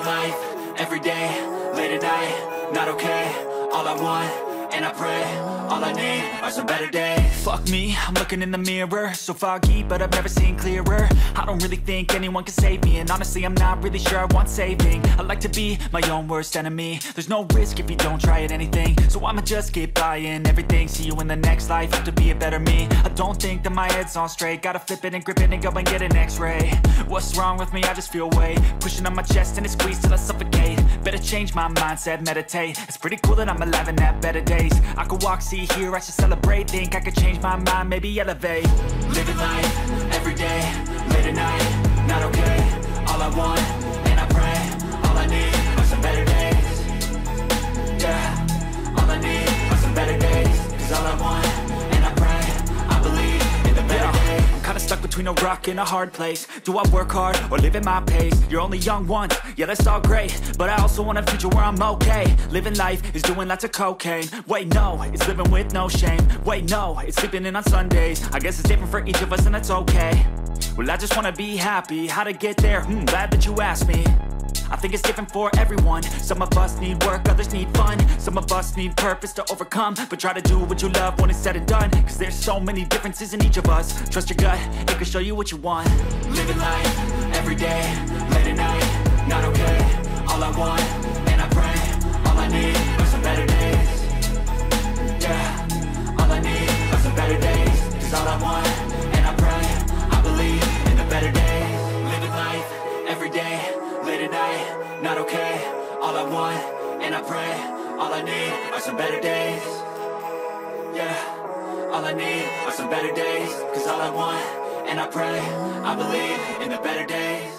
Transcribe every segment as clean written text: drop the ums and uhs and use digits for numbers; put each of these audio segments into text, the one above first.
life, everyday, late at night, not okay. All I want, and I pray, all I need are some better days. Fuck me, I'm looking in the mirror, so foggy, but I've never seen clearer. I don't really think anyone can save me, and honestly I'm not really sure I want saving. I like to be my own worst enemy. There's no risk if you don't try at anything, so I'ma just keep buying everything. See you in the next life, have to be a better me. I don't think that my head's on straight, gotta flip it and grip it and go and get an x-ray. What's wrong with me? I just feel weight pushing on my chest and it squeezes till I suffocate. Better change my mindset, meditate. It's pretty cool that I'm alive and have better days. I could walk, see, hear, I should celebrate. Think I could change my mind, maybe elevate. Living life, everyday, late at night, not okay. All I want, and I pray, all I need are some better days. Yeah, all I need are some better days. Cause all I want, and I pray, I believe in the better days. I'm kinda stuck between a rock and a hard place. Do I work hard or live at my pace? You're only young once, yeah that's all great, but I also want a future where I'm okay. Living life is doing lots of cocaine. Wait no, it's living with no shame. Wait no, it's sleeping in on Sundays. I guess it's different for each of us and that's okay. Well I just wanna be happy, how to get there? Glad that you asked me. I think it's different for everyone. Some of us need work, others need fun. Some of us need purpose to overcome. But try to do what you love when it's said and done. Cause there's so many differences in each of us. Trust your gut, it can show you what you want. Living life, everyday, late at night, not okay. All I want, and I pray, all I need are some better days. Yeah, all I need are some better days. Cause all I want, and I pray, I believe in the better days. Living life, everyday, late at night, not okay. All I want, and I pray, all I need are some better days. Yeah, all I need are some better days. Cause all I want, and I pray, I believe in the better days.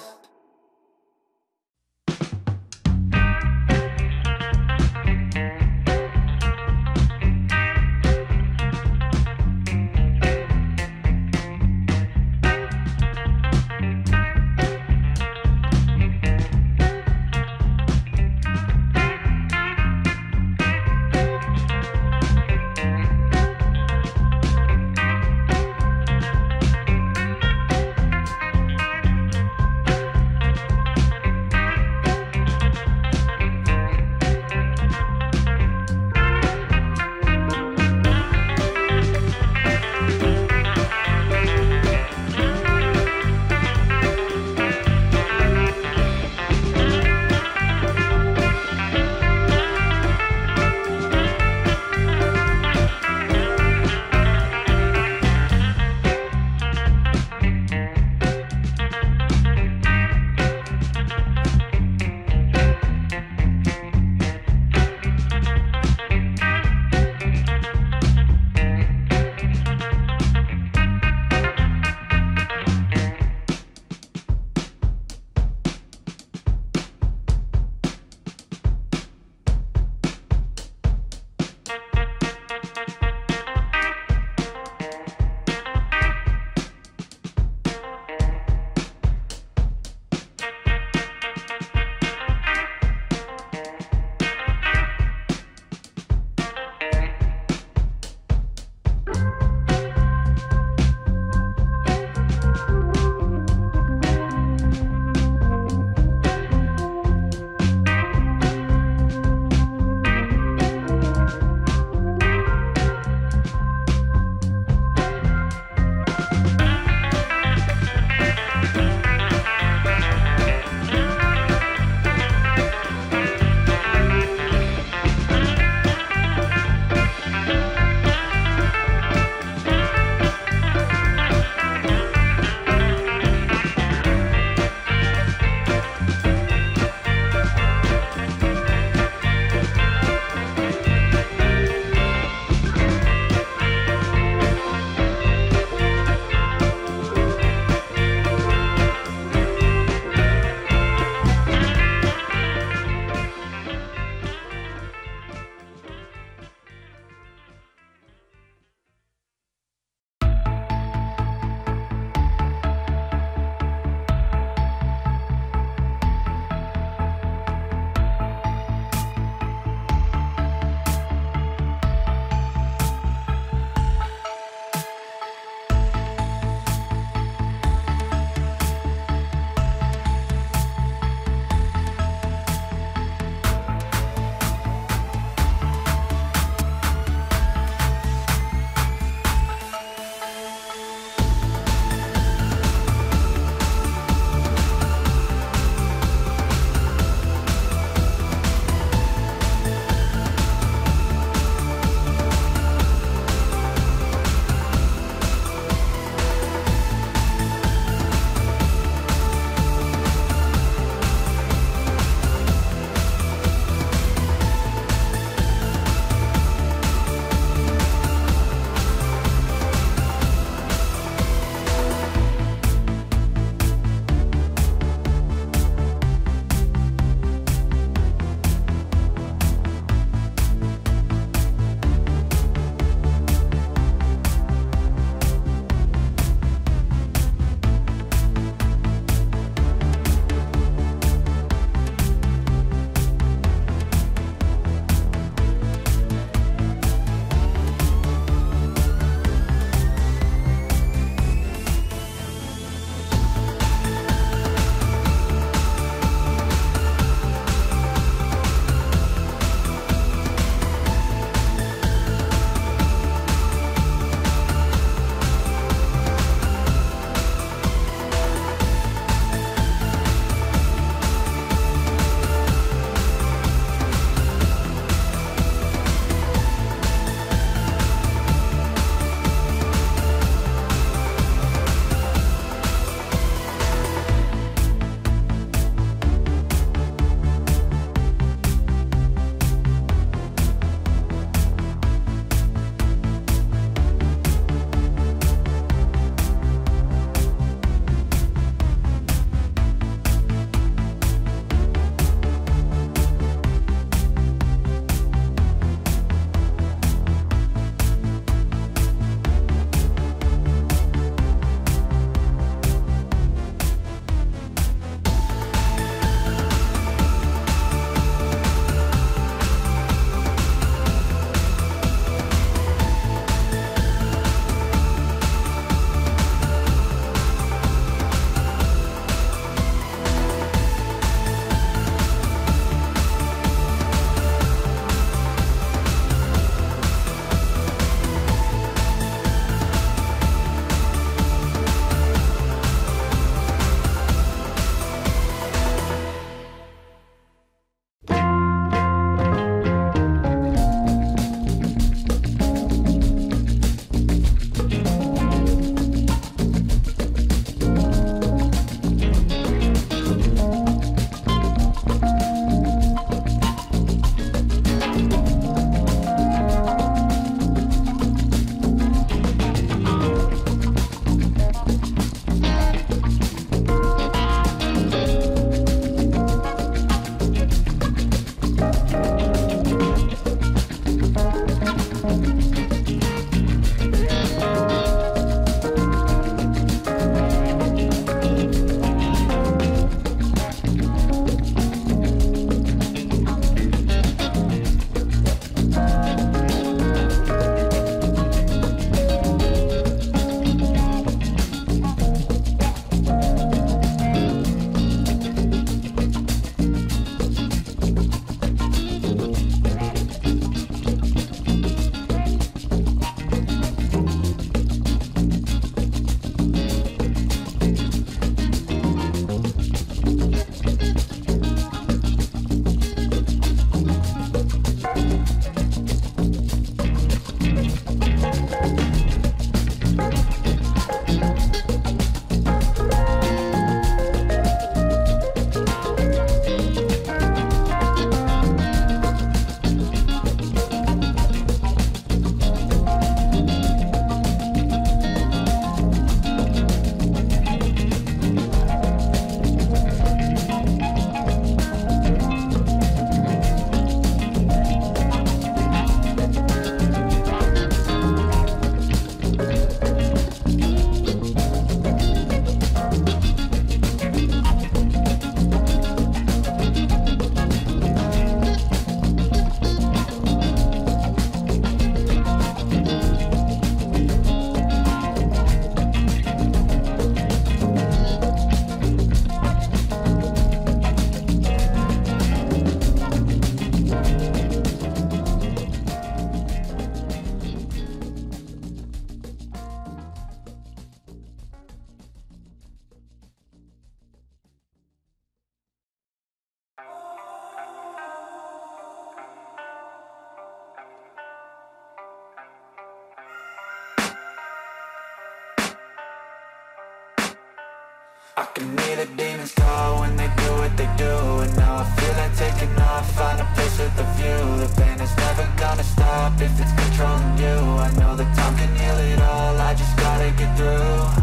I can hear the demons call when they do what they do. And now I feel like taking off, find a place with a view. The pain is never gonna stop if it's controlling you. I know that time can heal it all, I just gotta get through.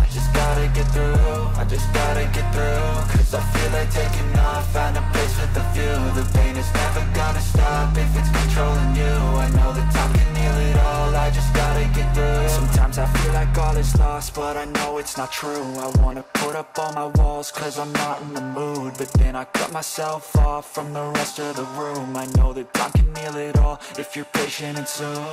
I just gotta get through, I just gotta get through. Cause I feel like taking off, find a place with a view. The pain is never gonna stop if it's controlling you. I know that time can heal it all, I just gotta get through. Sometimes I feel like all is lost, but I know it's not true. I wanna put up all my walls cause I'm not in the mood, but then I cut myself off from the rest of the room. I know that time can heal it all if you're patient and soon.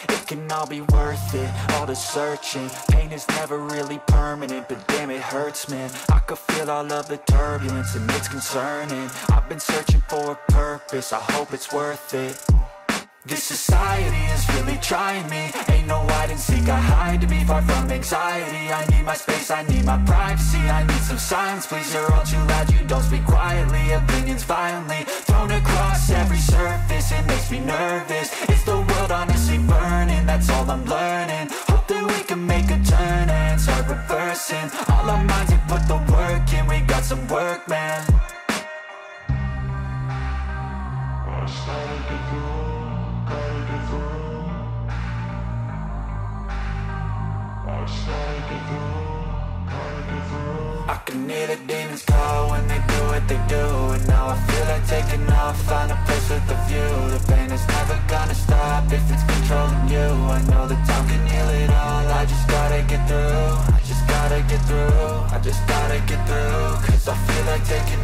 It can all be worth it, all the searching. Pain is never really permanent, but damn it hurts, man. I could feel all of the turbulence and it's concerning. I've been searching for a purpose, I hope it's worth it. This society is really trying me. Ain't no hide and seek, I hide to be far from anxiety. I need my space, I need my privacy. I need some silence, please, you're all too loud. You don't speak quietly, opinions violently thrown across every surface. It makes me nervous, it's the world honestly burning. That's all I'm learning, hope that we can make a turn and start reversing. All our minds and put the work in, we got some work, man. I can hear the demons call when they do what they do. And now I feel like taking off, find a place with a view. The pain is never gonna stop if it's controlling you. I know that time can heal it all, I just gotta get through. I just gotta get through, I just gotta get through. Cause I feel like taking